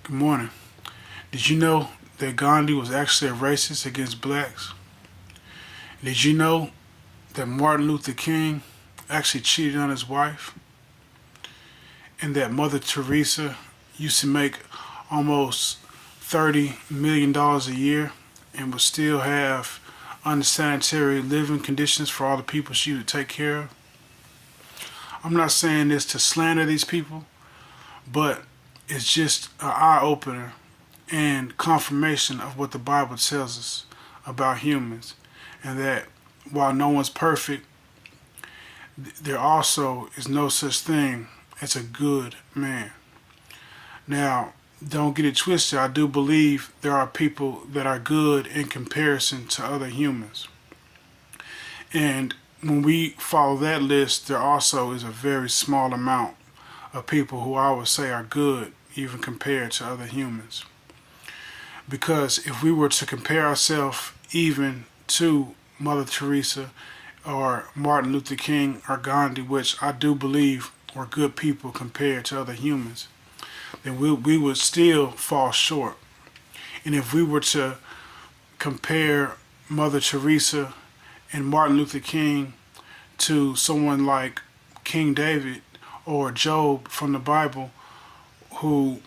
Good morning. Did you know that Gandhi was actually a racist against blacks? Did you know that Martin Luther King actually cheated on his wife? And that Mother Teresa used to make almost $30 million a year and would still have unsanitary living conditions for all the people she would take care of? I'm not saying this to slander these people, but it's just an eye opener and confirmation of what the Bible tells us about humans, and that while no one's perfect, there also is no such thing as a good man. Now, don't get it twisted. I do believe there are people that are good in comparison to other humans. And when we follow that list, there also is a very small amount of people who I would say are good, even compared to other humans. Because if we were to compare ourselves even to Mother Teresa or Martin Luther King or Gandhi, which I do believe were good people compared to other humans, then we would still fall short. And if we were to compare Mother Teresa and Martin Luther King to someone like King David or Job from the Bible, who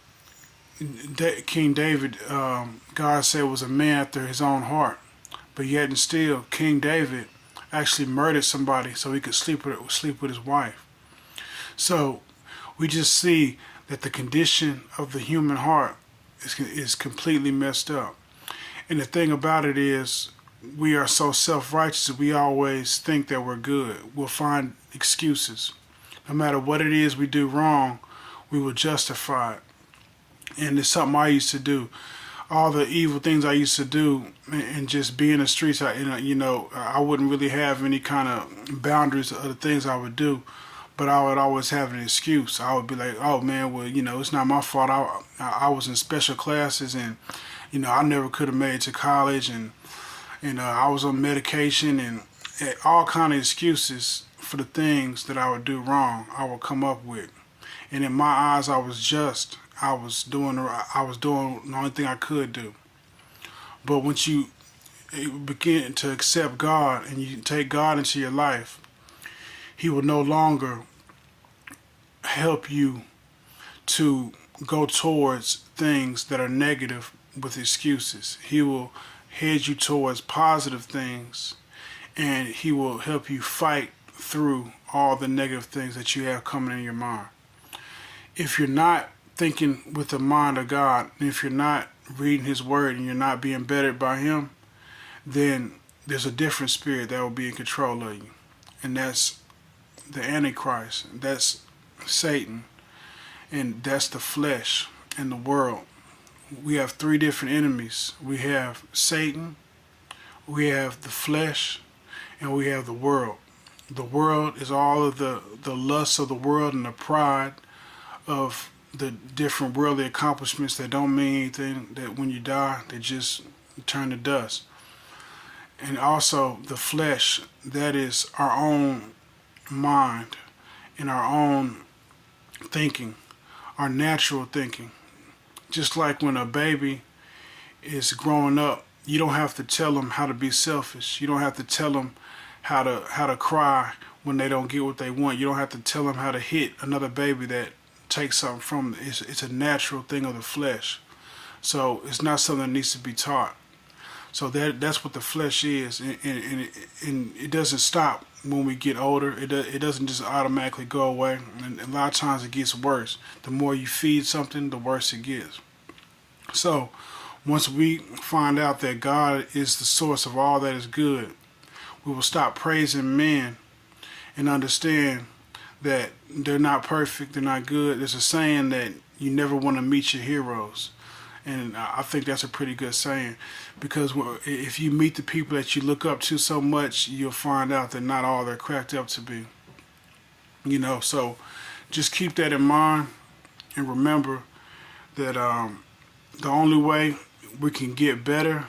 King David, God said was a man after his own heart, but yet and still King David actually murdered somebody so he could sleep with his wife. So we just see that the condition of the human heart is completely messed up. And the thing about it is, we are so self-righteous that we always think that we're good. We'll find excuses. No matter what it is we do wrong, we will justify it. And it's something I used to do. All the evil things I used to do, and just be in the streets, I wouldn't really have any kind of boundaries of the things I would do, but I would always have an excuse. I would be like, oh man, well, it's not my fault. I was in special classes, and, I never could have made it to college, and, I was on medication, and all kind of excuses for the things that I would do wrong, I would come up with. And in my eyes, I was just. I was doing the only thing I could do. But once you begin to accept God and you take God into your life, He will no longer help you to go towards things that are negative with excuses. He will head you towards positive things, and He will help you fight through all the negative things that you have coming in your mind. If you're not thinking with the mind of God, and if you're not reading His Word and you're not being bettered by Him, then there's a different spirit that will be in control of you. And that's the Antichrist, that's Satan, and that's the flesh and the world. We have three different enemies. We have Satan, we have the flesh, and we have the world. The world is all of the lusts of the world and the pride of the different worldly accomplishments that don't mean anything, that when you die, they just turn to dust. And also the flesh, that is our own mind and our own thinking, our natural thinking. Just like when a baby is growing up, you don't have to tell them how to be selfish. You don't have to tell them how to cry when they don't get what they want. You don't have to tell them how to hit another baby that take something from them. It's a natural thing of the flesh. So it's not something that needs to be taught. So that's what the flesh is, and it doesn't stop when we get older. It doesn't just automatically go away, and a lot of times it gets worse. The more you feed something, the worse it gets. So once we find out that God is the source of all that is good, we will stop praising men and understand that they're not perfect, they're not good. There's a saying that you never want to meet your heroes. And I think that's a pretty good saying, because if you meet the people that you look up to so much, you'll find out that not all they're cracked up to be. So just keep that in mind, and remember that the only way we can get better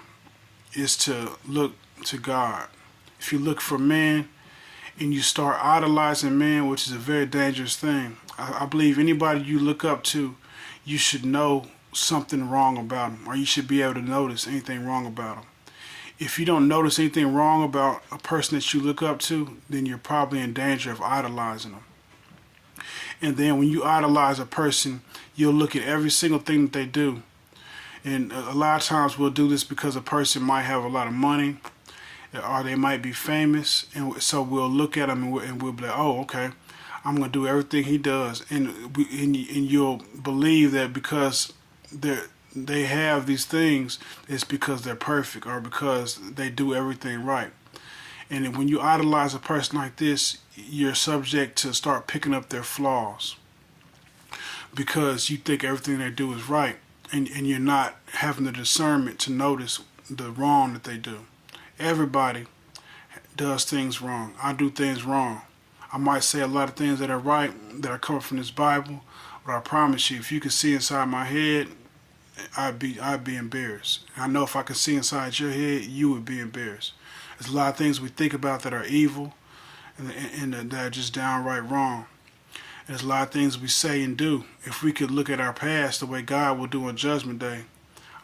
is to look to God. If you look for man, and you start idolizing man, which is a very dangerous thing. I believe anybody you look up to, you should know something wrong about them, or you should be able to notice anything wrong about them. If you don't notice anything wrong about a person that you look up to, then you're probably in danger of idolizing them. And then when you idolize a person, you'll look at every single thing that they do. And a lot of times we'll do this because a person might have a lot of money, or they might be famous, and so we'll look at them and we'll be like, oh, okay, I'm gonna do everything he does, and you'll believe that because they have these things, it's because they're perfect or because they do everything right. And when you idolize a person like this, you're subject to start picking up their flaws because you think everything they do is right, and you're not having the discernment to notice the wrong that they do. Everybody does things wrong. I do things wrong. I might say a lot of things that are right, that are coming from this Bible, but I promise you, if you could see inside my head, I'd be embarrassed. I know if I could see inside your head, you would be embarrassed. There's a lot of things we think about that are evil and that are just downright wrong. And there's a lot of things we say and do. If we could look at our past the way God will do on Judgment Day,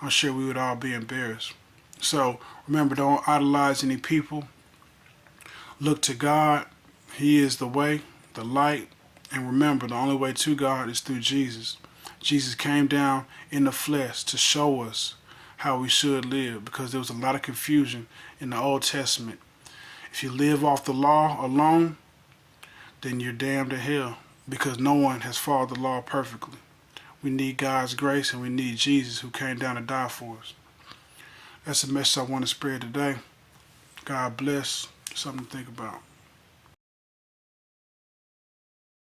I'm sure we would all be embarrassed. So remember, don't idolize any people. Look to God. He is the way, the light, and remember, the only way to God is through Jesus. Jesus came down in the flesh to show us how we should live, because there was a lot of confusion in the Old Testament. If you live off the law alone, then you're damned to hell, because no one has followed the law perfectly. We need God's grace, and we need Jesus, who came down to die for us. That's the message I want to spread today. God bless. Something to think about.